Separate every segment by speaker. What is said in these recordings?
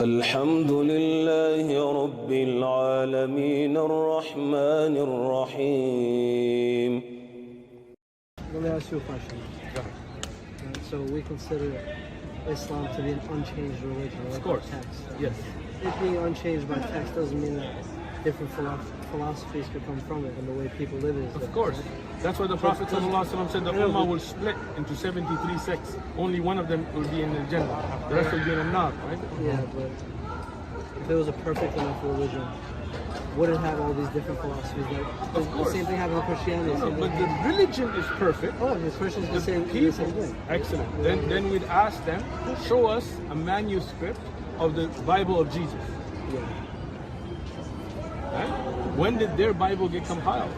Speaker 1: الحمد لله رب العالمين الرحمن الرحيم.
Speaker 2: Let me ask you a question. So we consider Islam to be an unchanged religion, right?
Speaker 3: Of course.
Speaker 2: Text.
Speaker 3: Yes.
Speaker 2: It being unchanged by text doesn't mean that different philosophies could come from it, and the way people live is
Speaker 3: Of course. That's why the Prophet ﷺ said the Ummah will split into 73 sects. Only one of them will be in the Jannah. The rest will be in the Nar, right?
Speaker 2: Yeah, but if it was a perfect enough religion, would it have all these different philosophies? The same thing happened with Christianity.
Speaker 3: No, but the religion is perfect.
Speaker 2: Oh, the Christians the same thing.
Speaker 3: Excellent. Then we'd ask them, show us a manuscript of the Bible of Jesus.
Speaker 2: Yeah.
Speaker 3: Right? When did their Bible get compiled?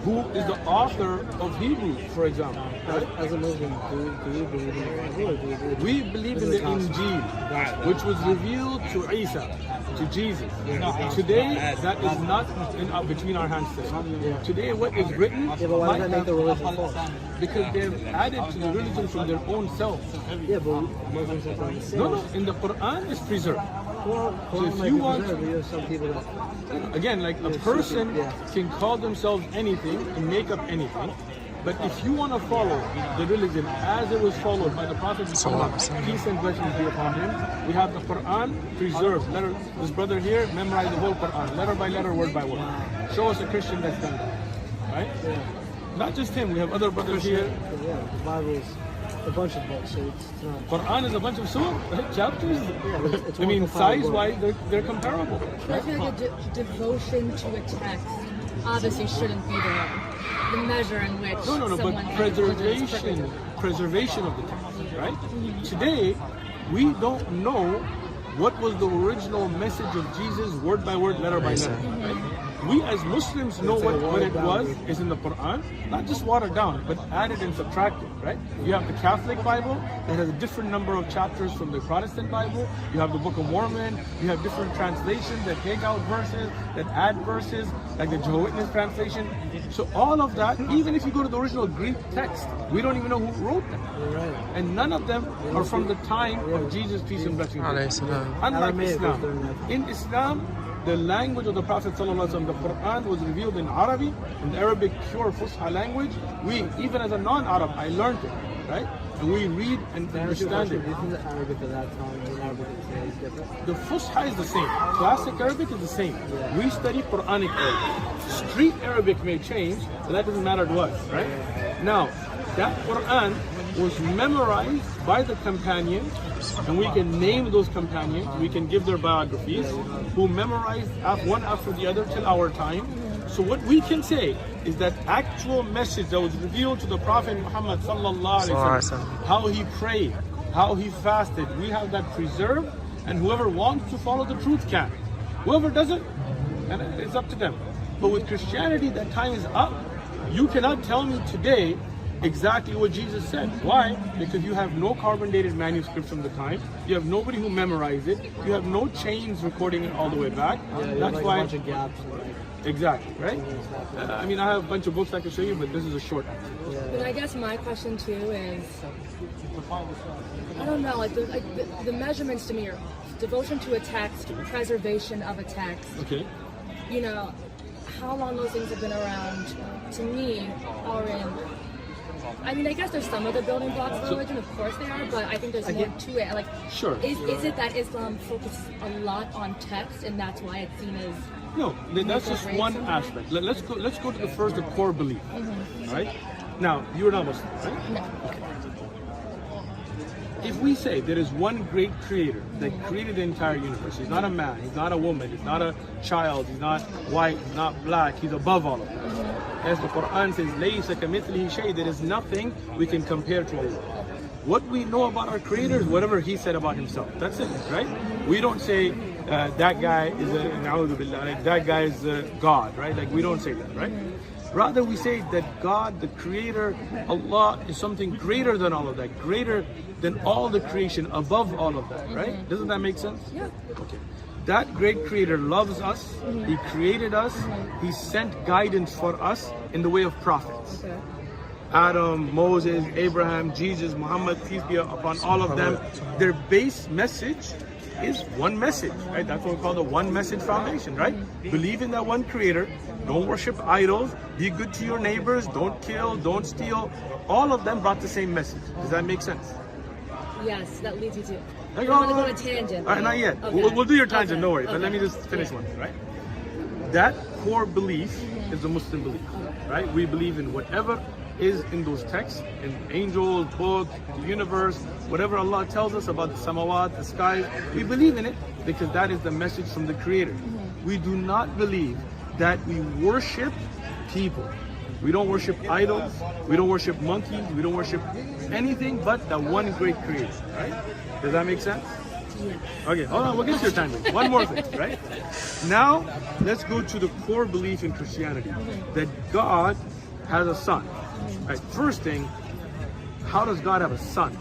Speaker 3: Who is the author of Hebrews, for example? Right?
Speaker 2: As a Muslim, do you believe in the Bible, or do you believe
Speaker 3: We believe in the Injil, which was revealed to Isa, to Jesus. Today, that is not between our hands today. Today, what is written,
Speaker 2: Yeah, but why does that make the religion false?
Speaker 3: because they've added to the religion from their own self.
Speaker 2: Yeah, but Muslims are the same.
Speaker 3: No, in the Quran it's preserved.
Speaker 2: Well,
Speaker 3: So if you want,
Speaker 2: you have some people that
Speaker 3: again, like a person can call themselves anything and make up anything. But if you want to follow the religion as it was followed by the Prophet Muhammad, peace and blessings be upon him, we have the Quran preserved. This brother here memorized the whole Quran, letter by letter, word by word. Show us a Christian that's done that, right? Not just him, we have other brothers here.
Speaker 2: Yeah, the Bible is a bunch of books, so it's not.
Speaker 3: Quran is a bunch of surah, chapters.
Speaker 2: Yeah, it's
Speaker 3: I mean, size-wise, they're comparable.
Speaker 4: I feel like a devotion to a text obviously shouldn't be the measure in which
Speaker 3: No, but preservation of the text, right? Today, we don't know what was the original message of Jesus, word by word, letter by letter. Right? We as Muslims know what it was, is in the Quran, not just watered down, but added and subtracted, right? You have the Catholic Bible that has a different number of chapters from the Protestant Bible. You have the Book of Mormon. You have different translations that take out verses, that add verses, like the Jehovah's Witness translation. So all of that, even if you go to the original Greek text, we don't even know who wrote them. And none of them are from the time of Jesus, peace and blessings. Unlike Islam. In Islam, the language of the Prophet ﷺ, the Quran was revealed in Arabic, in the Arabic pure Fusha language. We, even as a non-Arab, I learned it, right? And we read and understand it.
Speaker 2: Do you think the Arabic at that time and the Arabic today is different?
Speaker 3: The Fusha is the same. Classic Arabic is the same. We study Quranic Arabic. Street Arabic may change, but that doesn't matter to us, right? Now, that Quran was memorized by the companions, and we can name those companions, we can give their biographies, who memorized one after the other till our time. So what we can say is that actual message that was revealed to the Prophet Muhammad sallallahu alaihi wasallam, how he prayed, how he fasted, we have that preserved, and whoever wants to follow the truth can. Whoever doesn't, and it's up to them. But with Christianity, that time is up. You cannot tell me today exactly what Jesus said. Why? Because you have no carbon dated manuscripts from the time. You have nobody who memorized it. You have no chains recording it all the way back. That's why.
Speaker 2: A bunch of gaps.
Speaker 3: Exactly, right? I mean, I have a bunch of books I can show you, but this is a short answer.
Speaker 4: But I guess my question too is, I don't know, like the measurements to me are devotion to a text, preservation of a text.
Speaker 3: Okay.
Speaker 4: You know, how long those things have been around, to me, are in. I mean, I guess there's some of the building blocks of religion, of course they are, but I think there's more to it. Like,
Speaker 3: sure.
Speaker 4: Is it that Islam focuses a lot on text, and that's why it's seen as?
Speaker 3: No, that's just one aspect. Let's go to the core belief. Right? Now, you're not Muslim, right?
Speaker 4: No.
Speaker 3: Okay. If we say there is one great creator that created the entire universe, he's not a man, he's not a woman, he's not a child, he's not white, he's not black, he's above all of that. As the Quran says, لَيْسَ كَمِثْلِهِ شَيْءٍ, there is nothing we can compare to Allah. What we know about our creator is whatever he said about himself. That's it, right? We don't say that guy is that guy is God, right? Like, we don't say that, right? Rather, we say that God, the creator, Allah, is something greater than all of that, greater than all the creation, above all of that, right? Doesn't that make sense?
Speaker 4: Yeah.
Speaker 3: Okay. That great creator loves us. He created us. He sent guidance for us in the way of prophets.
Speaker 4: Okay.
Speaker 3: Adam, Moses, Abraham, Jesus, Muhammad, peace be upon all of them. Their base message is one message, right? That's what we call the one message foundation, right? Believe in that one creator. Don't worship idols. Be good to your neighbors. Don't kill. Don't steal. All of them brought the same message. Does that make sense?
Speaker 4: Yes, that leads you to.
Speaker 3: Like,
Speaker 4: I want to go on a tangent.
Speaker 3: All right, not yet.
Speaker 4: Okay.
Speaker 3: We'll do your tangent,
Speaker 4: Okay.
Speaker 3: no worries. But
Speaker 4: Okay.
Speaker 3: let me just finish one, right? That core belief is the Muslim belief, right? We believe in whatever is in those texts, in angels, books, the universe, whatever Allah tells us about the samawat, the skies. We believe in it because that is the message from the Creator. We do not believe that we worship people. We don't worship idols. We don't worship monkeys. We don't worship anything but the one great Creator, right? Does that make sense?
Speaker 4: Yeah.
Speaker 3: Okay, hold on, we'll get to your time. One more thing, right? Now, let's go to the core belief in Christianity, that God has a son. Right, first thing, how does God have a son?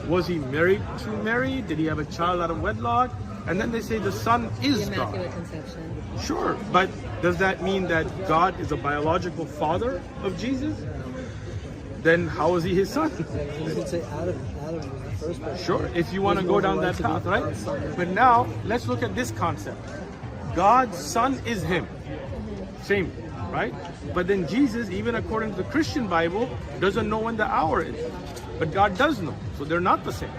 Speaker 3: Was he married to Mary? Did he have a child out of wedlock? And then they say the son is
Speaker 4: The
Speaker 3: God.
Speaker 4: Immaculate Conception.
Speaker 3: Sure, but does that mean that God is a biological father of Jesus? Then how is he his son?
Speaker 2: You could say Adam was the first person.
Speaker 3: Sure, if you want to go down that path, right? But now, let's look at this concept. God's son is him. Same, right? But then Jesus, even according to the Christian Bible, doesn't know when the hour is. But God does know, so they're not the same.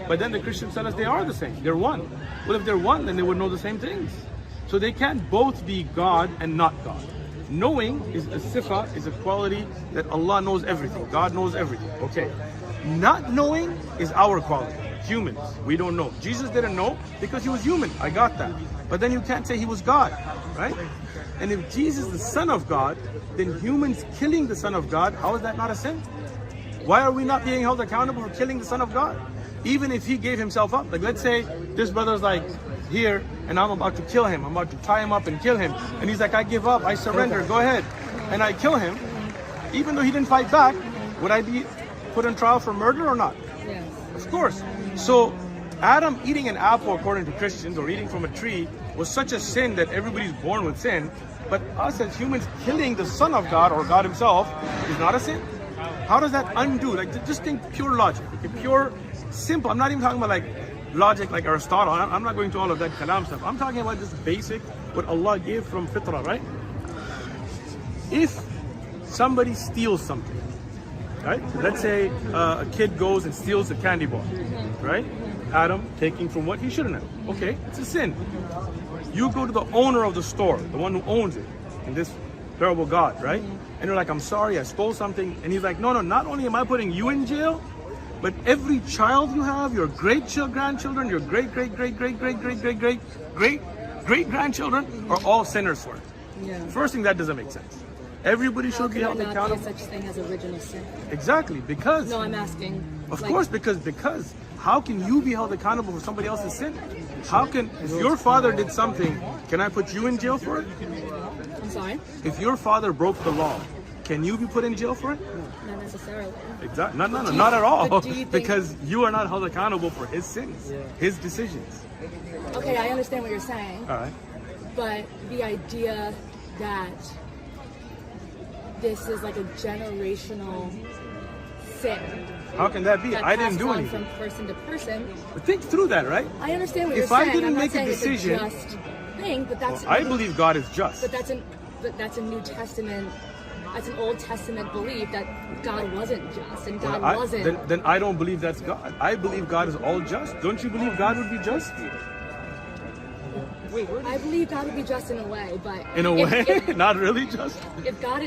Speaker 3: But then the Christians tell us they are the same. They're one. Well, if they're one, then they would know the same things. So they can't both be God and not God. Knowing is a sifa, is a quality that Allah knows everything. God knows everything. Okay. Not knowing is our quality. Humans, we don't know. Jesus didn't know because he was human. I got that. But then you can't say he was God, right? And if Jesus is the Son of God, then humans killing the Son of God, how is that not a sin? Why are we not being held accountable for killing the Son of God? Even if he gave himself up. Like, let's say this brother's like here and I'm about to kill him. I'm about to tie him up and kill him. And he's like, I give up, I surrender, go ahead. And I kill him. Even though he didn't fight back, would I be put on trial for murder or not?
Speaker 4: Yes.
Speaker 3: Of course. So Adam eating an apple, according to Christians, or eating from a tree was such a sin that everybody's born with sin. But us as humans killing the Son of God or God himself is not a sin. How does that undo? Like, just think pure logic, okay? Pure, simple. I'm not even talking about like logic like Aristotle. I'm not going to all of that kalam stuff. I'm talking about just basic, what Allah gave from fitrah, right? If somebody steals something, right? Let's say a kid goes and steals a candy bar, right? Adam taking from what he shouldn't have. Okay, it's a sin. You go to the owner of the store, the one who owns it, in this terrible God, right? And you're like, I'm sorry, I stole something. And he's like, no, not only am I putting you in jail, but every child you have, your grandchildren, your great-great-great-great-great-great-great-great-grandchildren are all sinners for it.
Speaker 4: Yeah.
Speaker 3: First thing, that doesn't make sense. Everybody
Speaker 4: How
Speaker 3: should be
Speaker 4: can
Speaker 3: held
Speaker 4: there not
Speaker 3: accountable.
Speaker 4: be such thing as original sin?
Speaker 3: Exactly, because
Speaker 4: No, I'm asking.
Speaker 3: of
Speaker 4: like,
Speaker 3: course, because how can you be held accountable for somebody else's sin? How can, if your father did something, can I put you in jail for it?
Speaker 4: I'm sorry?
Speaker 3: If your father broke the law, can you be put in jail for it?
Speaker 4: Not necessarily.
Speaker 3: Exactly. No, not at all.
Speaker 4: But do you think-
Speaker 3: Because you are not held accountable for his sins, his decisions.
Speaker 4: Okay, I understand what you're saying.
Speaker 3: All right.
Speaker 4: But the idea that this is like a generational sin.
Speaker 3: How can that be?
Speaker 4: That
Speaker 3: I didn't
Speaker 4: passes
Speaker 3: do
Speaker 4: on
Speaker 3: anything.
Speaker 4: from person to person.
Speaker 3: But think through that, right?
Speaker 4: I understand what
Speaker 3: If
Speaker 4: you're
Speaker 3: I
Speaker 4: saying.
Speaker 3: didn't
Speaker 4: I'm not
Speaker 3: make a
Speaker 4: saying
Speaker 3: decision-
Speaker 4: it's a just thing, but that's.
Speaker 3: I believe God is just.
Speaker 4: But that's a New Testament. That's an Old Testament belief that God wasn't just and God wasn't.
Speaker 3: Then I don't believe that's God. I believe God is all just. Don't you believe God would be just?
Speaker 4: I believe God would be just in a way, but
Speaker 3: In a way, not really just.
Speaker 4: if God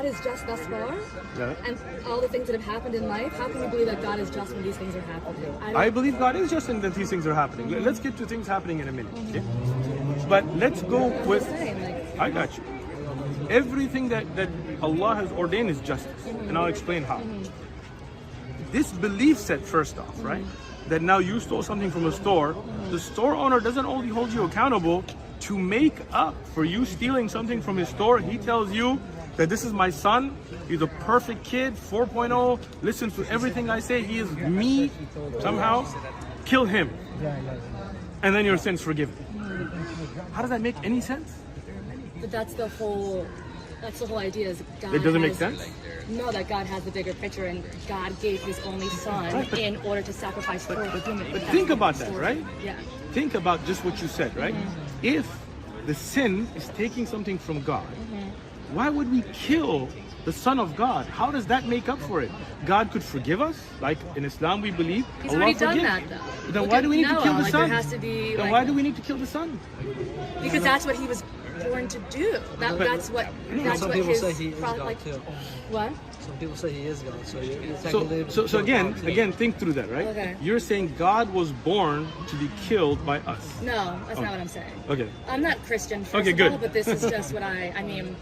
Speaker 4: is just thus far,
Speaker 3: Yeah.
Speaker 4: and all the things that have happened in life, how can we believe that God is just when these things are happening?
Speaker 3: I believe God is just in that these things are happening. Let's get to things happening in a minute, okay? But let's go with.
Speaker 4: saying, like,
Speaker 3: I got you. Everything that Allah has ordained is justice, and I'll explain how. This belief set, first off, right? That now you stole something from a store, the store owner doesn't only hold you accountable to make up for you stealing something from his store. He tells you that this is my son, he's a perfect kid, 4.0, listens to everything I say, he is me, somehow, kill him. And then your sin's forgiven. How does that make any sense?
Speaker 4: but that's the whole idea. Is God
Speaker 3: It doesn't make
Speaker 4: has-
Speaker 3: sense?
Speaker 4: No, that God has the bigger picture, and God gave His only Son
Speaker 3: Right, but-
Speaker 4: in order to sacrifice for the human.
Speaker 3: But
Speaker 4: That's
Speaker 3: think
Speaker 4: the
Speaker 3: about that,
Speaker 4: story.
Speaker 3: right?
Speaker 4: Yeah.
Speaker 3: think about just what you said, right? If the sin is taking something from God, why would we kill the Son of God? How does that make up for it? God could forgive us, like in Islam we believe.
Speaker 4: He's
Speaker 3: Allah
Speaker 4: already done
Speaker 3: forgives.
Speaker 4: that, though.
Speaker 3: Then
Speaker 4: Look
Speaker 3: why
Speaker 4: at
Speaker 3: do we need to
Speaker 4: Noah,
Speaker 3: kill the
Speaker 4: like,
Speaker 3: Son?
Speaker 4: there has to be,
Speaker 3: Then
Speaker 4: like-
Speaker 3: why do we need to kill the Son?
Speaker 4: Because that's what he was born to do. That's what
Speaker 2: Some people
Speaker 4: his
Speaker 2: say he is God
Speaker 4: like,
Speaker 2: too.
Speaker 4: what?
Speaker 2: Some people say he is God. So you're technically
Speaker 3: So
Speaker 2: God too.
Speaker 3: again, think through that, right?
Speaker 4: Okay.
Speaker 3: You're saying God was born to be killed by us.
Speaker 4: No, that's not what I'm saying.
Speaker 3: Okay.
Speaker 4: I'm not Christian, first
Speaker 3: Okay,
Speaker 4: of
Speaker 3: good.
Speaker 4: all, but this is just what I mean,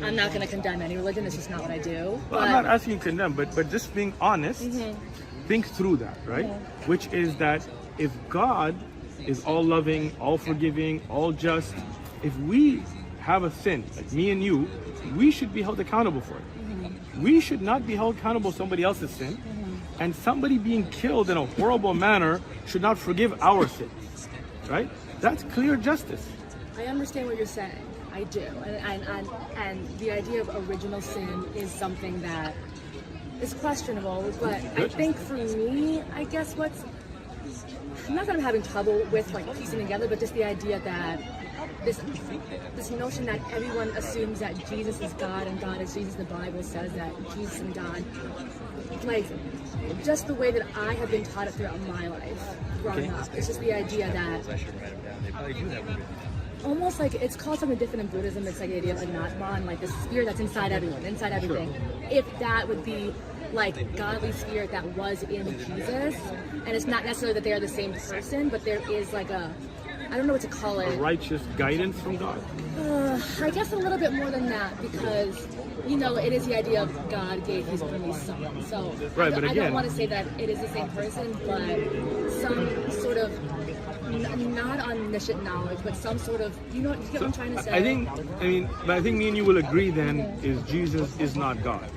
Speaker 4: I'm not going to condemn any religion. It's just not what I do.
Speaker 3: Well, I'm not asking you to condemn, but just being honest, think through that, right? Which is that if God is all loving, all forgiving, all just, if we have a sin, like me and you, we should be held accountable for it. We should not be held accountable for somebody else's sin, and somebody being killed in a horrible manner should not forgive our sins, right? That's clear justice.
Speaker 4: I understand what you're saying. I do. And the idea of original sin is something that is questionable, but I think for me, I guess I'm not that I'm having trouble with like piecing together, but just the idea that this notion that everyone assumes that Jesus is God and God is Jesus. The Bible says that Jesus and God, like just the way that I have been taught it throughout my life growing up. It's just the idea that almost like it's called something different in Buddhism. It's like the idea of an Atman, like the spirit that's inside everyone, inside everything. If that would be like godly spirit that was in Jesus, and it's not necessarily that they are the same person, but there is like I don't know what to call it.
Speaker 3: A righteous guidance from God.
Speaker 4: I guess a little bit more than that, because it is the idea of God gave His only Son. So
Speaker 3: Right,
Speaker 4: I
Speaker 3: but
Speaker 4: don't
Speaker 3: again-
Speaker 4: want to say that it is the same person, but some sort of not omniscient knowledge, but some sort of you get what I'm trying to say.
Speaker 3: I think me and you will agree then is Jesus is not God.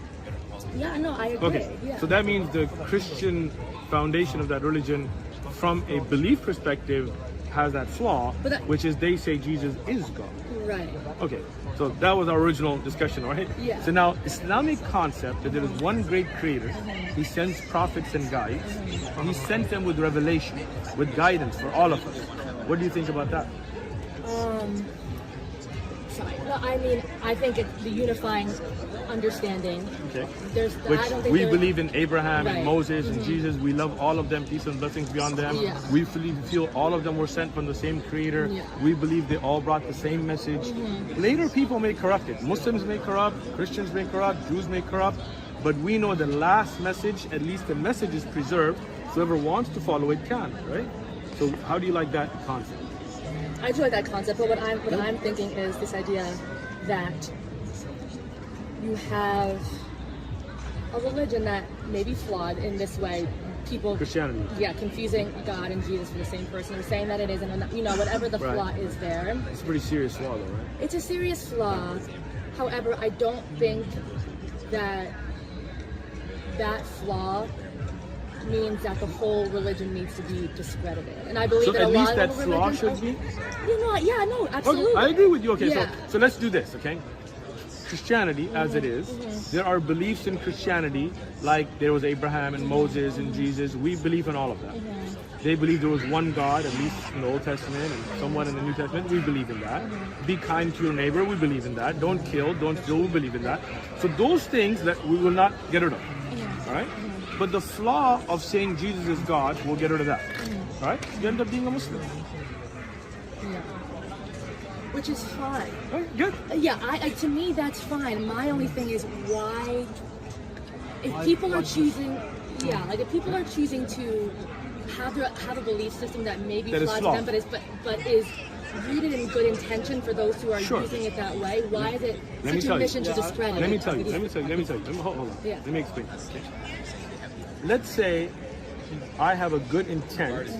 Speaker 4: Yeah, no, I agree.
Speaker 3: Okay,
Speaker 4: Yeah.
Speaker 3: so that means the Christian foundation of that religion, from a belief perspective, has that flaw, which is they say Jesus is God.
Speaker 4: Right.
Speaker 3: Okay, so that was our original discussion, right?
Speaker 4: Yeah.
Speaker 3: So now, Islamic concept that there is one great creator, he sends prophets and guides, and he sends them with revelation, with guidance for all of us. What do you think about that?
Speaker 4: I think it's the unifying understanding.
Speaker 3: Okay.
Speaker 4: I don't think
Speaker 3: we
Speaker 4: there-
Speaker 3: believe in Abraham
Speaker 4: Right.
Speaker 3: and Moses and Jesus. We love all of them, peace and blessings be on them.
Speaker 4: Yeah.
Speaker 3: We feel all of them were sent from the same creator.
Speaker 4: Yeah.
Speaker 3: We believe they all brought the same message. Later people may corrupt it. Muslims may corrupt, Christians may corrupt, Jews may corrupt, but we know the last message, at least the message is preserved. Whoever wants to follow it can, right? So how do you like that concept?
Speaker 4: I do like that concept, but what I'm thinking is this idea that you have a religion that may be flawed in this way. People,
Speaker 3: Christianity.
Speaker 4: yeah, confusing God and Jesus for the same person, or saying that it isn't, whatever the
Speaker 3: Right.
Speaker 4: flaw is there.
Speaker 3: It's a pretty serious flaw though, right?
Speaker 4: It's a serious flaw. However, I don't think that flaw means that the whole religion needs to be discredited. And I believe
Speaker 3: So
Speaker 4: that a
Speaker 3: at
Speaker 4: lot
Speaker 3: least
Speaker 4: of
Speaker 3: that
Speaker 4: the
Speaker 3: flaw
Speaker 4: religions
Speaker 3: should be?
Speaker 4: no, absolutely.
Speaker 3: Okay, I agree with you. Okay,
Speaker 4: Yeah.
Speaker 3: so let's do this, okay? Christianity, as it is, there are beliefs in Christianity, like there was Abraham and Moses and Jesus. We believe in all of that. They believe there was one God, at least in the Old Testament, and somewhat in the New Testament. We believe in that. Be kind to your neighbor. We believe in that. Don't kill. Don't steal. We believe in that. So those things that we will not get rid of. All right? But the flaw of saying Jesus is God, we'll get rid of that. All right? You end up being a Muslim.
Speaker 4: Yeah. Which is fine.
Speaker 3: All right, good.
Speaker 4: Yeah, to me that's fine. My only thing is why, if people are choosing to have a belief system that may be
Speaker 3: That is
Speaker 4: flawed to
Speaker 3: flawed.
Speaker 4: them, but is rooted in good intention for those who are
Speaker 3: Sure.
Speaker 4: using it that way, why is it
Speaker 3: Let me
Speaker 4: such
Speaker 3: tell
Speaker 4: a
Speaker 3: you.
Speaker 4: mission to discredit?
Speaker 3: Let me
Speaker 4: it?
Speaker 3: tell you. Hold on.
Speaker 4: Yeah.
Speaker 3: Let me explain. Let's say I have a good intent,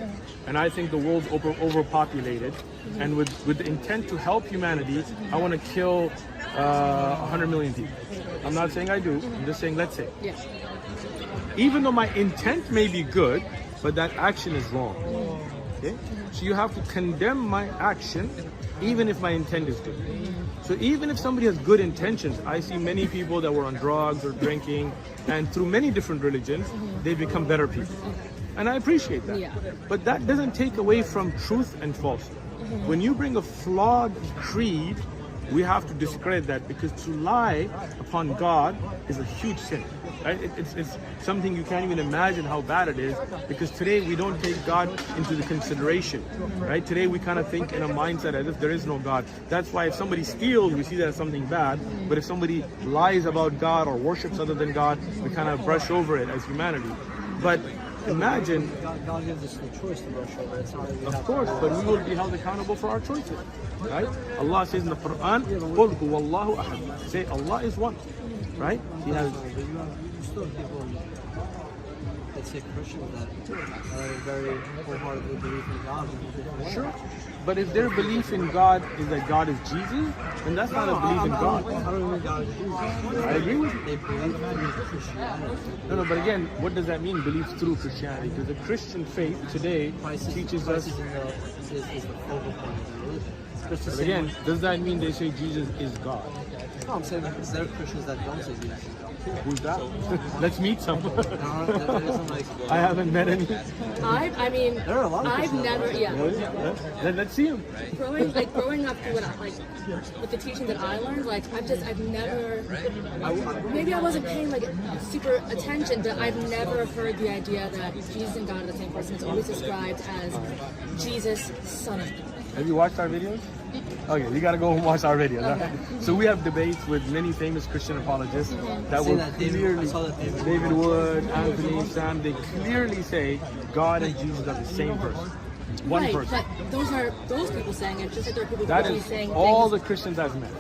Speaker 3: and I think the world's overpopulated, and with the intent to help humanity, I want to kill 100 million people. I'm not saying I do. I'm just saying let's say.
Speaker 4: Yeah.
Speaker 3: Even though my intent may be good, but that action is wrong. Okay? So you have to condemn my action, even if my intent is good. So even if somebody has good intentions, I see many people that were on drugs or drinking, and through many different religions, they become better people. And I appreciate that.
Speaker 4: Yeah.
Speaker 3: But that doesn't take away from truth and falsehood. When you bring a flawed creed, we have to discredit that, because to lie upon God is a huge sin. Right? It's something you can't even imagine how bad it is, because today we don't take God into the consideration. Right? Today we kind of think in a mindset as if there is no God. That's why if somebody steals, we see that as something bad. But if somebody lies about God or worships other than God, we kind of brush over it as humanity. But imagine,
Speaker 2: God gives us the choice to brush over. It's not that we
Speaker 3: of
Speaker 2: have
Speaker 3: course, but we will be held accountable for our choices. Right? Allah says in the Quran, قُلْ هُوَ اللَّهُ أَحَدٌ. Say Allah is one. Right? He has.
Speaker 2: But you still have people, let's say Christians, that are very wholeheartedly believe in God in a different way.
Speaker 3: Sure. But if their belief in God is that God is Jesus, then that's not a belief in God.
Speaker 2: I don't mean God is Jesus.
Speaker 3: I agree with you.
Speaker 2: They believe through Christianity.
Speaker 3: No, but again, what does that mean, belief through Christianity? Because the Christian faith today teaches us.
Speaker 2: Is the focal point of the religion. Just the
Speaker 3: But
Speaker 2: same
Speaker 3: again,
Speaker 2: way-
Speaker 3: does that mean they say Jesus is God?
Speaker 2: No, I'm saying because there are Christians that don't say Jesus is God.
Speaker 3: Who's that? Let's meet some.
Speaker 2: That isn't like,
Speaker 3: I haven't met any.
Speaker 4: I mean,
Speaker 2: there are a lot of
Speaker 4: I've
Speaker 2: Christians that
Speaker 4: never,
Speaker 2: don't.
Speaker 4: yeah.
Speaker 3: Let's see him.
Speaker 4: Growing up through with the teaching that I learned, I've never, maybe I wasn't paying super attention, but I've never heard the idea that Jesus and God are the same person. It's always described as Jesus, Son of God.
Speaker 3: Have you watched our videos? Okay, you gotta go and watch our videos. Huh? So we have debates with many famous Christian apologists that
Speaker 2: Seen
Speaker 3: will
Speaker 2: that David-
Speaker 3: clearly,
Speaker 2: I saw that
Speaker 3: David Wood, Anthony, Sam, they clearly say God and Jesus are the same person. One
Speaker 4: Right,
Speaker 3: person.
Speaker 4: but those people saying it, just like there are people
Speaker 3: That
Speaker 4: who are
Speaker 3: is
Speaker 4: saying
Speaker 3: all the
Speaker 4: things.
Speaker 3: Christians I've met.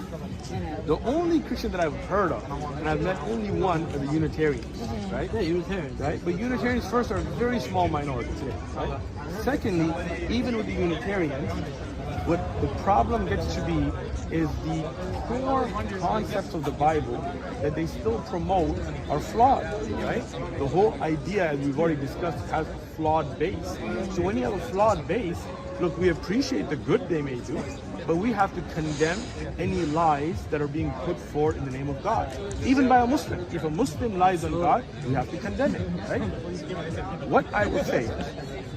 Speaker 3: The only Christian that I've heard of, and I've met only one, are the Unitarians, right?
Speaker 2: Yeah, Unitarians.
Speaker 3: Right? But Unitarians first are a very small minority today, right? Secondly, even with the Unitarians, what the problem gets to be is the core concepts of the Bible that they still promote are flawed, right? The whole idea, as we've already discussed, has a flawed base. So when you have a flawed base, look, we appreciate the good they may do, but we have to condemn any lies that are being put forward in the name of God, even by a Muslim. If a Muslim lies on God, we have to condemn it, right? What I would say,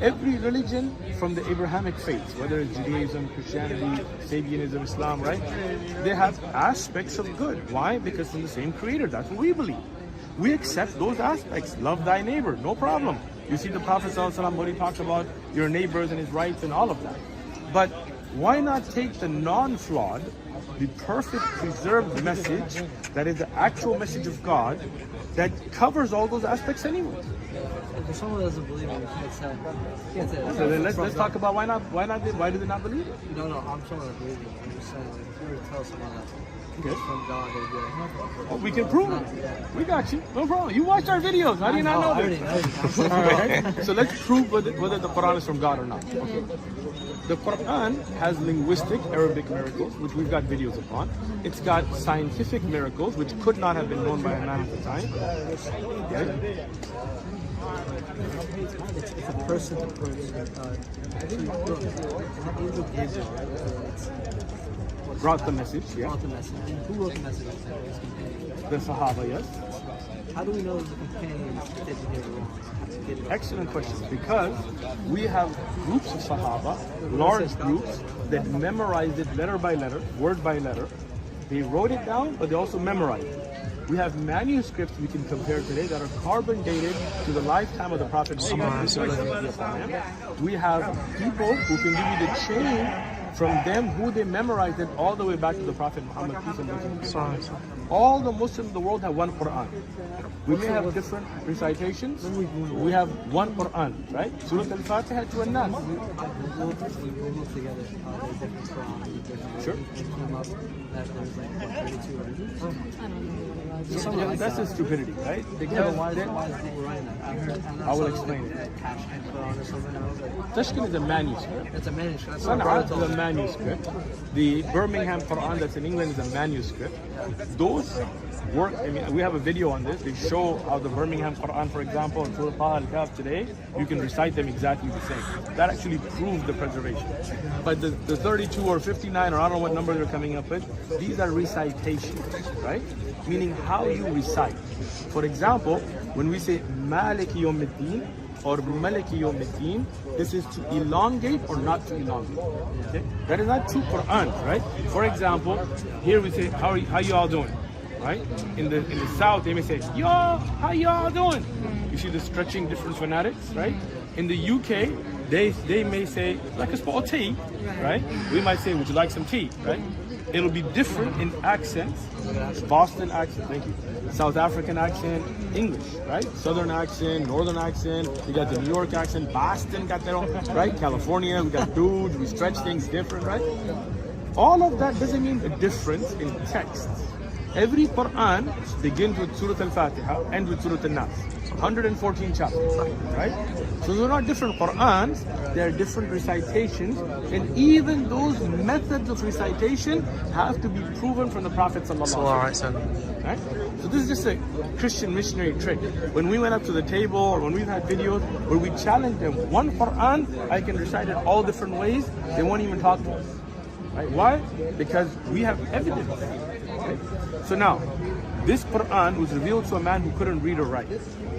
Speaker 3: every religion from the Abrahamic faiths, whether it's Judaism, Christianity, Sabianism, Islam, right? They have aspects of good. Why? Because from the same creator. That's what we believe. We accept those aspects. Love thy neighbor, no problem. You see the Prophet ﷺ, what he talks about your neighbors and his rights and all of that. But why not take the non-flawed, the perfect preserved message that is the actual message of God that covers all those aspects anyway?
Speaker 2: For someone that doesn't believe it, you can't say that.
Speaker 3: So then let's talk about why do they not believe it?
Speaker 2: No, I'm someone that believes it. I'm just saying, if you were to tell someone that
Speaker 3: Okay.
Speaker 2: it's from God, they'd be like,
Speaker 3: Oh, we can prove it. We got you. No problem. You watched our videos. How do you not know this? All right. So let's prove whether the Quran is from God or not. Okay. The Quran has linguistic Arabic miracles, which we've got videos upon. It's got scientific miracles, which could not have been known by a man at the time. Right?
Speaker 2: It's a person to person. Angel Gabriel, right?
Speaker 3: Brought the message, yeah.
Speaker 2: Brought the message. Who wrote the message? His companions.
Speaker 3: The Sahaba, yes.
Speaker 2: How do we know that the companions didn't hear it wrong?
Speaker 3: Excellent question. Because we have groups of Sahaba, large groups, that memorized it letter by letter, word by letter. They wrote it down, but they also memorized it. We have manuscripts we can compare today that are carbon dated to the lifetime of the Prophet Muhammad. We have people who can give you the chain from them who they memorized it all the way back to the Prophet Muhammad. Peace and blessings be upon him. All the Muslims in the world have one Quran. We may have different recitations. We have one Quran, right? Surah Al-Fatiha to An-Nas.
Speaker 2: We Googled together the different Qur'an, the different
Speaker 3: Sure.
Speaker 2: religions. It came up that there's like 32 religions.
Speaker 4: I don't know.
Speaker 3: Yeah, that's just stupidity, right?
Speaker 2: Yeah,
Speaker 3: Because
Speaker 2: but why is people writing that?
Speaker 3: I will explain it.
Speaker 2: Tashkent Quran or something. I was like,
Speaker 3: Tashkent is a manuscript.
Speaker 2: it's a manuscript. That's what
Speaker 3: San'at
Speaker 2: Quran
Speaker 3: is a manuscript. The Birmingham Quran that's in England is a manuscript. Those work, I mean, we have a video on this. They show how the Birmingham Quran, for example, in Surah Taha Al-Kahf today, you can recite them exactly the same. That actually proves the preservation. But the 32 or 59, or I don't know what number they're coming up with, these are recitations, right? Meaning how you recite. For example, when we say Malik Yawmiddin, or Maliki Yawmiddin, this is to elongate or not to elongate. Okay? That is not true Quran, right? For example, here we say, how you all doing? Right? In the South, they may say, yo, how y'all doing? You see the stretching different phonetics, right? In the UK, they may say, like a spot of tea, right? We might say, would you like some tea, right? It'll be different in accents. Boston accent, thank you. South African accent, English, right? Southern accent, Northern accent. We got the New York accent. Boston got their own, right? California, we got dudes. We stretch things different, right? All of that doesn't mean a difference in text. Every Quran begins with Surah Al-Fatiha, ends with Surah Al-Nas. 114 chapters, right? So they're not different Qurans, they're different recitations, and even those methods of recitation have to be proven from the Prophet sallallahu alaihi wasallam. Right? So this is just a Christian missionary trick. When we went up to the table, or when we've had videos where we challenge them, one Quran I can recite it all different ways, they won't even talk to us. Right? Why? Because we have evidence. Right? So now, this Quran was revealed to a man who couldn't read or write.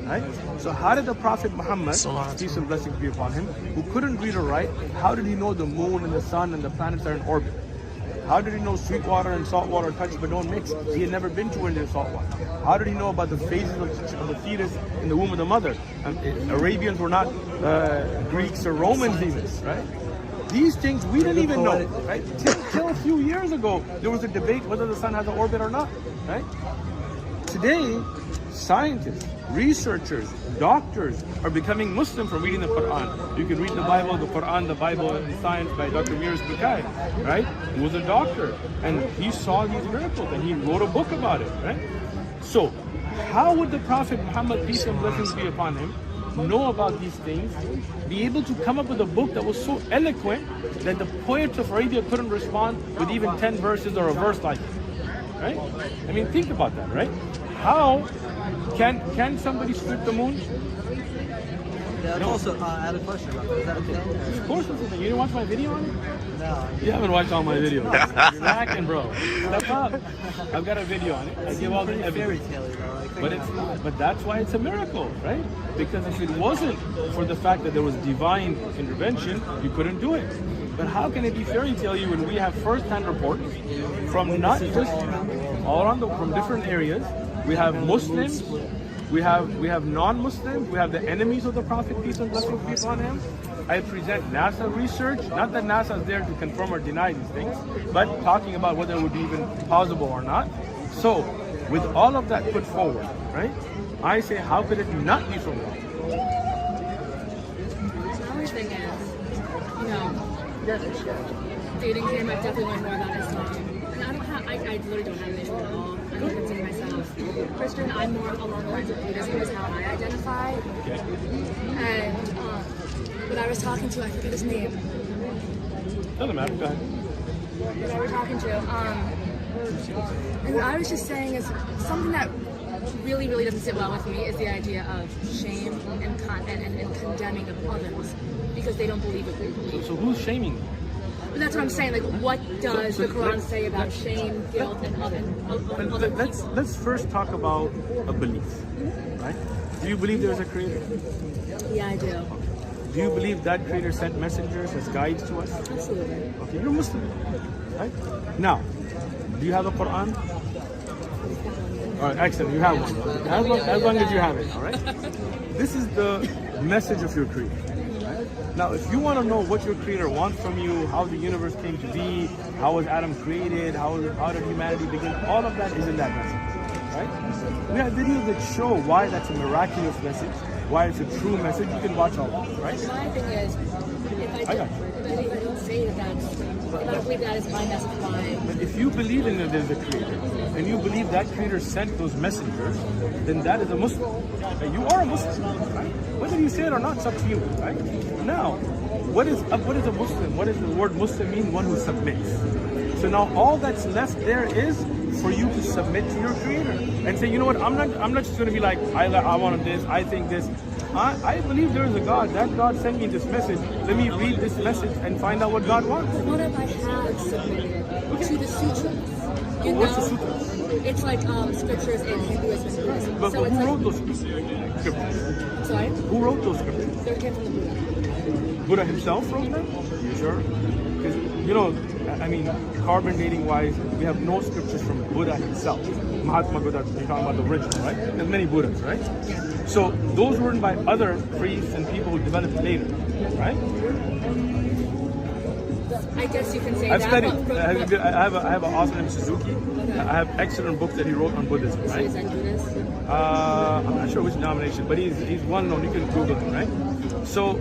Speaker 3: Right? So how did the Prophet Muhammad, peace and blessings be upon him, who couldn't read or write, how did he know the moon and the sun and the planets are in orbit? How did he know sweet water and salt water touch but don't mix? He had never been to India salt water. How did he know about the phases of the fetus in the womb of the mother? Arabians were not Greeks or Romans even, right? These things we didn't even know, right? Till a few years ago, there was a debate whether the sun has an orbit or not, right? Today, scientists, researchers, doctors are becoming Muslim from reading the Quran. You can read the Bible, the Quran, the Bible and Science by Dr. Miras Bukai, right? He was a doctor and he saw these miracles and he wrote a book about it, right? So, how would the Prophet Muhammad, peace and blessings be upon him, know about these things, be able to come up with a book that was so eloquent that the poets of Arabia couldn't respond with even 10 verses or a verse like it, right? I mean, think about that, right? How can somebody split the moon?
Speaker 2: Yeah, that's also, I had a question about that. Is that okay?
Speaker 3: Of course it's okay. You didn't watch my video on it?
Speaker 2: No.
Speaker 3: You haven't watched all my videos. You're lacking, bro. Step up. I've got a video on it. I give all the evidence. But it's not. But that's why it's a miracle, right? Because if it wasn't for the fact that there was divine intervention, you couldn't do it. But how can it be fairy tale you when we have first-hand reports from not just all around from different areas? We have Muslims, we have non-Muslims, we have the enemies of the Prophet, peace and blessings be upon him. I present NASA research, not that NASA is there to confirm or deny these things, but talking about whether it would be even plausible or not. So, with all of that put forward, right, I say, how could it not be from God?
Speaker 4: Another thing is, you know, dating him, I've definitely learned more about Islam. And I literally don't have an issue at all. I don't consider myself Christian. I'm more along the lines of Buddhism is how I identify.
Speaker 3: Okay.
Speaker 4: And when I was talking to, I forget his name.
Speaker 3: Doesn't matter, go ahead.
Speaker 4: When I was talking to, and what I was just saying is something that really doesn't sit well with me is the idea of shame and condemning of others because they don't believe what we believe.
Speaker 3: So who's shaming you?
Speaker 4: But that's what I'm saying. Like, what does the Quran say about shame, guilt, and other people?
Speaker 3: Let's first talk about a belief, right? Do you believe there's a creator?
Speaker 4: Yeah, I do.
Speaker 3: Do you believe that creator sent messengers as guides to us?
Speaker 4: Absolutely.
Speaker 3: Okay, you're Muslim, right? Now, do you have a Quran? All right, excellent. You have one. As long as you have it, all right? This is the message of your creator. Now, if you want to know what your creator wants from you, how the universe came to be, how was Adam created, how did humanity begin, all of that is in that message, right? We have videos that show why that's a miraculous message, why it's a true message. You can watch all of it, right?
Speaker 4: My thing is, if I don't say that if I don't believe that is my message, why?
Speaker 3: But if you believe in that there's a creator, and you believe that creator sent those messengers, then that is a Muslim. You are a Muslim, right? Whether you say it or not, it's up to you, right? Now, what is a Muslim? What does the word Muslim mean? One who submits. So now all that's left there is for you to submit to your creator and say, you know what, I'm not just going to be like, I want this, I think this. I believe there is a God. That God sent me this message. Let me read this message and find out what God wants.
Speaker 4: But what if I had submitted to the sutras? You
Speaker 3: What's
Speaker 4: know,
Speaker 3: the sutras?
Speaker 4: It's like scriptures in Hinduism and Buddhism.
Speaker 3: But
Speaker 4: So
Speaker 3: who
Speaker 4: it's
Speaker 3: wrote those scriptures?
Speaker 4: sorry?
Speaker 3: Who wrote those scriptures?
Speaker 4: They came from the Buddha.
Speaker 3: Buddha himself wrote them? You sure? Because, you know, I mean, carbon dating wise, we have no scriptures from Buddha himself. Mahatma Buddha, you're talking about the original, right? There's many Buddhas, right?
Speaker 4: Yeah.
Speaker 3: So those were written by other priests and people who developed later, right?
Speaker 4: I guess you can say
Speaker 3: I've
Speaker 4: that.
Speaker 3: studied. I have an author named Suzuki.
Speaker 4: Okay.
Speaker 3: I have excellent books that he wrote on Buddhism,
Speaker 4: So
Speaker 3: right?
Speaker 4: is that Buddhist?
Speaker 3: I'm not sure which denomination, but he's well known. You can Google him, right? So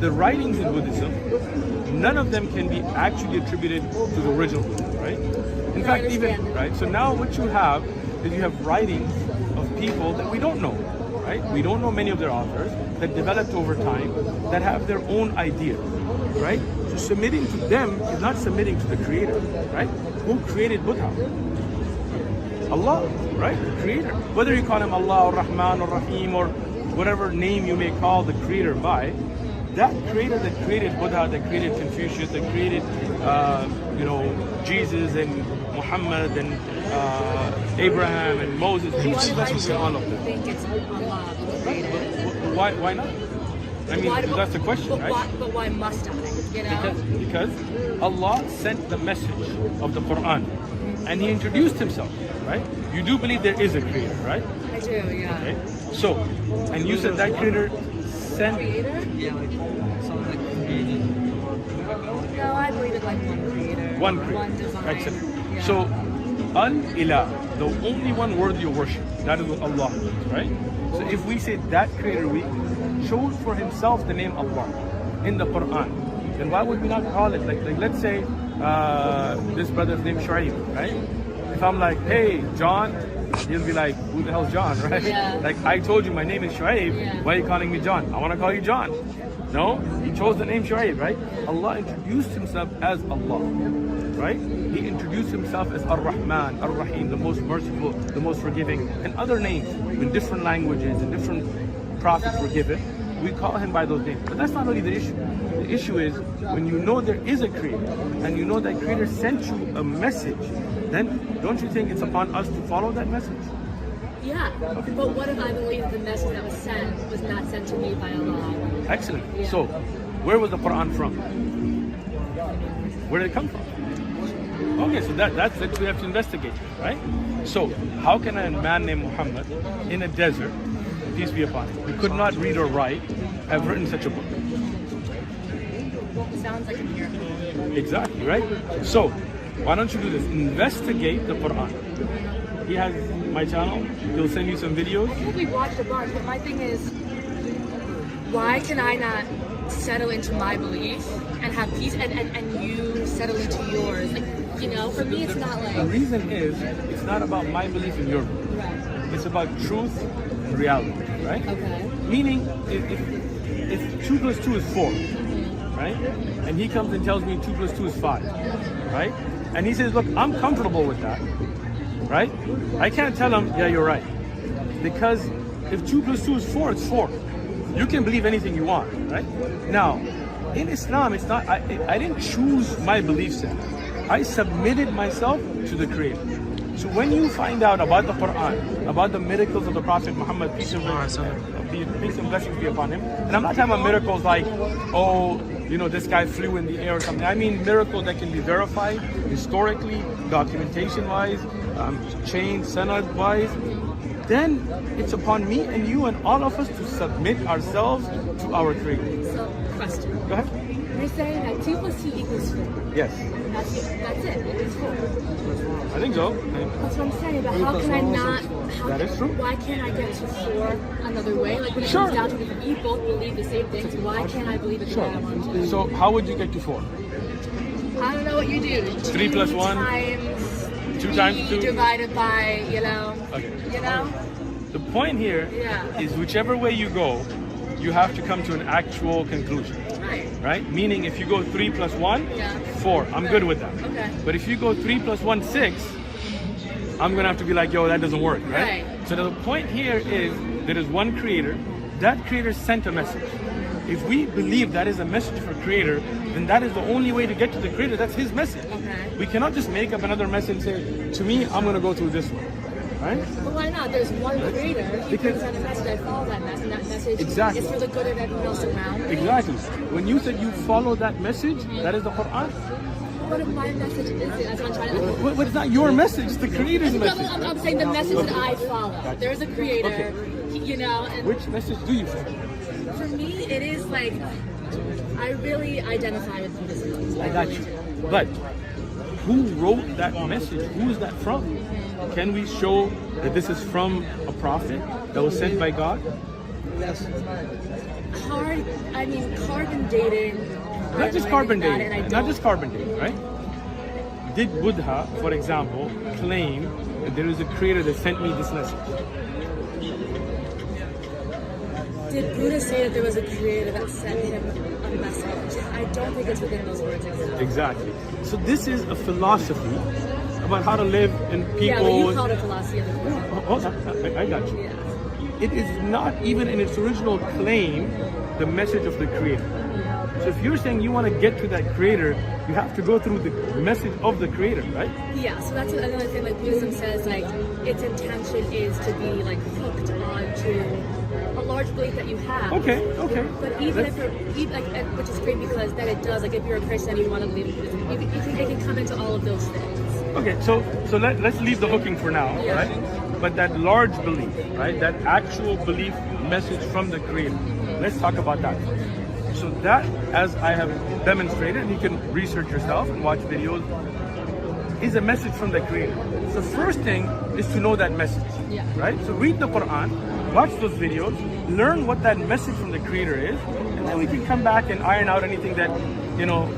Speaker 3: the writings in Buddhism, none of them can be actually attributed to the original Buddha, right? In
Speaker 4: I
Speaker 3: fact, even
Speaker 4: understand.
Speaker 3: right. So now what you have is you have writings of people that we don't know, right? We don't know many of their authors that developed over time that have their own ideas, right? So submitting to them is not submitting to the Creator, right? Who created Buddha? Allah, right? The Creator. Whether you call him Allah or Rahman or Rahim or whatever name you may call the Creator by, that Creator that created Buddha, that created Confucius, that created, Jesus and Muhammad and Abraham and Moses, peace and blessings be all of them.
Speaker 4: think it's Allah who created.
Speaker 3: Why not? I mean, that's the question,
Speaker 4: but
Speaker 3: right?
Speaker 4: But why must I? You know?
Speaker 3: Because Allah sent the message of the Quran and He introduced Himself, right? You do believe there is a Creator, right?
Speaker 4: I do, yeah.
Speaker 3: Okay. So, and you said that Creator sent.
Speaker 4: Creator?
Speaker 2: Yeah, like something like created.
Speaker 4: No, I believe in like one creator.
Speaker 3: One Creator.
Speaker 4: One design.
Speaker 3: Excellent.
Speaker 4: Yeah.
Speaker 3: So, Al-Ilah, the only one worthy of worship, that is what Allah means, right? So if we say that Creator chose for Himself the name Allah in the Quran, then why would we not call it like let's say this brother's name Shu'aib, right? If I'm like, hey John, he'll be like, who the hell's John, right?
Speaker 4: Yeah.
Speaker 3: Like, I told you my name is Shu'aib,
Speaker 4: Yeah.
Speaker 3: why are you calling me John? I want to call you John. No, he chose the name Shu'aib, right? Allah introduced Himself as Allah, right? He introduced Himself as Ar-Rahman, Ar-Rahim, the most merciful, the most forgiving, and other names in different languages and different prophets were given. We call Him by those names. But that's not really the issue. The issue is when you know there is a Creator and you know that Creator sent you a message, then don't you think it's upon us to follow that message?
Speaker 4: Yeah, but what if I believe the message that was sent was not sent to me by Allah?
Speaker 3: Excellent.
Speaker 4: Yeah.
Speaker 3: So, where was the Quran from? Where did it come from? Okay, so that's what we have to investigate, right? So, how can a man named Muhammad in a desert, peace be upon him, who could not read or write, have written such a book?
Speaker 4: It sounds like a miracle.
Speaker 3: Exactly, right? So, why don't you do this? Investigate the Quran. He has my channel. He'll send you some videos.
Speaker 4: We watched a bunch, but my thing is, why can I not settle into my belief and have peace, and you settle into yours? Like, you know, for me, it's not
Speaker 3: The
Speaker 4: like.
Speaker 3: reason is, it's not about my belief and your belief.
Speaker 4: Right.
Speaker 3: It's about truth and reality, right?
Speaker 4: Okay.
Speaker 3: Meaning, if 2 plus 2 is 4, right? And he comes and tells me 2 plus 2 is 5, right? And he says, look, I'm comfortable with that, right? I can't tell him, yeah, you're right. Because if 2 plus 2 is 4, it's 4. You can believe anything you want, right? Now, in Islam, it's not, I didn't choose my belief system. I submitted myself to the Creator. So when you find out about the Quran, about the miracles of the Prophet Muhammad, peace and blessings be upon him, and I'm not talking about miracles like, oh, you know, this guy flew in the air or something. I mean miracles that can be verified historically, documentation-wise, chain, sanad-wise. Then it's upon me and you and all of us to submit ourselves to our Creator.
Speaker 4: So, question.
Speaker 3: Go ahead.
Speaker 4: You're saying that 2 plus 2 equals 4.
Speaker 3: Yes,
Speaker 4: That's it. It's 4.
Speaker 3: I think so.
Speaker 4: That's what I'm saying. But how can I not?
Speaker 3: That is true.
Speaker 4: Why can't I get to 4 another way? Like when it
Speaker 3: Sure.
Speaker 4: comes down to it, if we both believe the same things, why can't I believe it the way I want to?
Speaker 3: So how would you get to 4?
Speaker 4: I don't know what you do.
Speaker 3: 3 plus 1?
Speaker 4: Times
Speaker 3: 2 times 2?
Speaker 4: divided by, you know.
Speaker 3: Okay.
Speaker 4: You know.
Speaker 3: The point here
Speaker 4: Yeah.
Speaker 3: is whichever way you go, you have to come to an actual conclusion,
Speaker 4: Right.
Speaker 3: right? Meaning if you go 3 plus 1,
Speaker 4: Yeah.
Speaker 3: 4, I'm good with that.
Speaker 4: Okay.
Speaker 3: But if you go 3 plus 1, 6, I'm gonna have to be like, yo, that doesn't work, right?
Speaker 4: Right.
Speaker 3: So the point here is there is one Creator. That Creator sent a message. If we believe that is a message for Creator, then that is the only way to get to the Creator. That's His message.
Speaker 4: Okay.
Speaker 3: We cannot just make up another message and say, to me, I'm gonna go through this one. right?
Speaker 4: But why not? There's one creator. He brings out a message. I follow that message, and that message
Speaker 3: Exactly.
Speaker 4: is for the good of everyone else around me.
Speaker 3: Exactly. When you said you follow that message, that is the Quran.
Speaker 4: What if my message is it? That's what I'm trying to.
Speaker 3: But it's not your message, it's the Creator's message.
Speaker 4: I'm saying the message that I follow.
Speaker 3: Gotcha.
Speaker 4: There's a creator,
Speaker 3: Okay.
Speaker 4: you know. And
Speaker 3: Which message do you follow?
Speaker 4: for me, it is like I really identify with Buddhism.
Speaker 3: I got you. But who wrote that message? Who is that from? Can we show that this is from a prophet that was sent by God?
Speaker 2: Yes.
Speaker 4: Carbon dating.
Speaker 3: Not just carbon dating. Not just carbon dating, right? Did Buddha, for example, claim that there is a creator that sent me this message?
Speaker 4: Did Buddha say that there was a creator that sent him a message? I don't think it's within those words exactly.
Speaker 3: Exactly. So this is a philosophy about how to live in people.
Speaker 4: Yeah, but you called it philosophy of the Buddha.
Speaker 3: Hold on, I got you.
Speaker 4: Yeah.
Speaker 3: It is not even in its original claim the message of the creator. So if you're saying you want to get to that creator, you have to go through the message of the creator, right?
Speaker 4: Yeah, so that's another thing. Like Buddhism says, like its intention is to be like hooked onto a large belief that you have.
Speaker 3: Okay.
Speaker 4: But even if which is great because then it does. Like if you're a Christian, you want to believe in Buddhism, it can come into all of those things.
Speaker 3: Okay, so let's leave the hooking for now,
Speaker 4: Yeah.
Speaker 3: right? But that large belief, right? That actual belief message from the creator. Let's talk about that. So that, as I have demonstrated, and you can research yourself and watch videos, is a message from the creator. The first thing is to know that message,
Speaker 4: Yeah.
Speaker 3: right? So read the Quran, watch those videos, learn what that message from the creator is, and then we can come back and iron out anything that,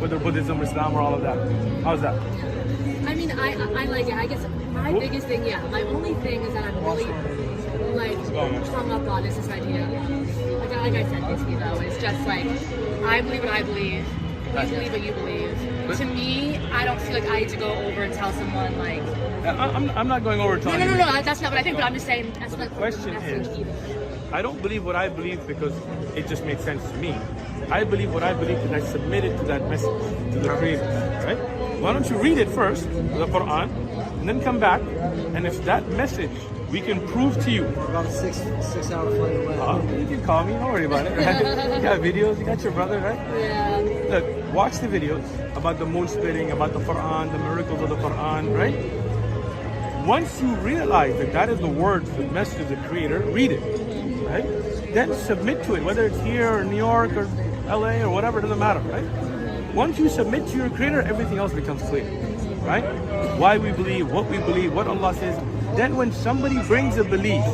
Speaker 3: whether Buddhism, Islam, or all of that. How's that?
Speaker 4: I mean, I like it. I guess my biggest thing, my only thing is that I'm really like hung up on is this idea. Like I said, basically though, it's just like I believe what I believe. You believe what you believe. To me, I don't feel like I need to go over and tell someone like.
Speaker 3: I'm not going over telling you.
Speaker 4: No. That's not what I think. But I'm just saying. That's not
Speaker 3: The question is, I don't believe what I believe because it just made sense to me. I believe what I believe because I submitted to that message, to the Creator, right? Why don't you read it first, the Quran, and then come back, and if that message we can prove to you.
Speaker 2: About a 6-hour flight away.
Speaker 3: You can call me, don't worry about it. Right? You got videos, you got your brother, right?
Speaker 4: Yeah.
Speaker 3: Look, watch the videos about the moon splitting, about the Quran, the miracles of the Quran, right? Once you realize that that is the words, the message of the Creator, read it, right? Then submit to it, whether it's here or New York or LA or whatever, it doesn't matter, right? Once you submit to your Creator, everything else becomes clear, right? Why we believe, what Allah says. Then when somebody brings a belief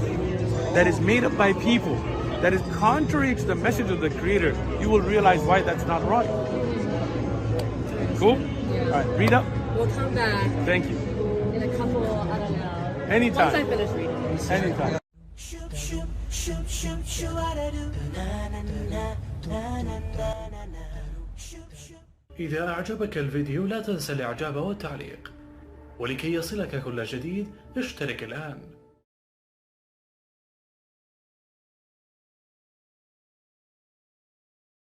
Speaker 3: that is made up by people, that is contrary to the message of the Creator, you will realize why that's not right. Cool?
Speaker 4: Yeah.
Speaker 3: All right, read up.
Speaker 4: We'll come back
Speaker 3: Thank you.
Speaker 4: in a couple, I don't know.
Speaker 3: Anytime.
Speaker 4: Once I finish reading.
Speaker 3: Anytime.
Speaker 5: إذا أعجبك الفيديو لا تنسى الإعجاب والتعليق، ولكي يصلك كل جديد اشترك الآن.